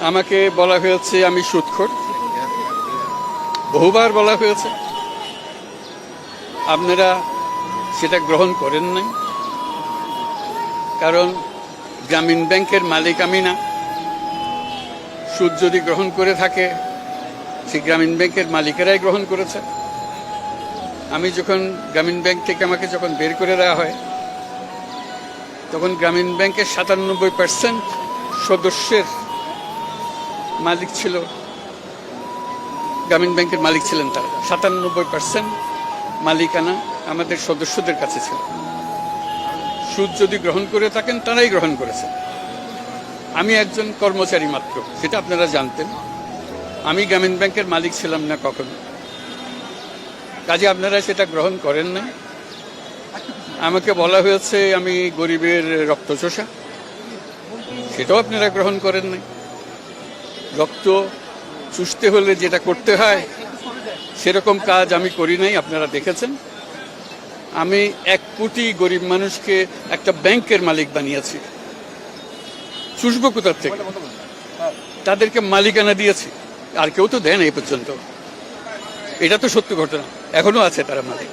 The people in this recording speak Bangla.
আমাকে বলা হয়েছে আমি সুদখোর, বহুবার বলা হয়েছে। আপনারা সেটা গ্রহণ করেন নাই, কারণ গ্রামীণ ব্যাংকের মালিক আমি না। সুদ যদি গ্রহণ করে থাকে, সেই গ্রামীণ ব্যাংকের মালিকেরাই গ্রহণ করেছে। আমি যখন গ্রামীণ ব্যাংক থেকে আমাকে যখন বের করে দেওয়া হয়, তখন গ্রামীণ ব্যাংকের ৯৭% সদস্যের মালিক ছিল, গ্রামীণ ব্যাংকের মালিক ছিলেন তারা। ৯৭% মালিকানা আমাদের সদস্যদের কাছে ছিল। সুদ যদি গ্রহণ করে থাকেন, তারাই গ্রহণ করেছে। আমি একজন কর্মচারী মাত্র, সেটা আপনারা জানতেন। আমি গ্রামীণ ব্যাংকের মালিক ছিলাম না কখনো, কাজে আপনারা সেটা গ্রহণ করেন নাই। আমাকে বলা হয়েছে আমি গরিবের রক্তচোষা, সেটাও আপনারা গ্রহণ করেন নাই। রক্ত চুষতে হলে যেটা করতে হয়, সেরকম কাজ আমি করি নাই, আপনারা দেখেছেন। আমি ১ কোটি গরিব মানুষকে একটা ব্যাংকের মালিক বানিয়েছি। চুষবো কোথার থেকে? তাদেরকে মালিকানা দিয়েছি, আর কেউ তো দেন এই পর্যন্ত। এটা তো সত্য ঘটনা, এখনো আছে তারা মালিক।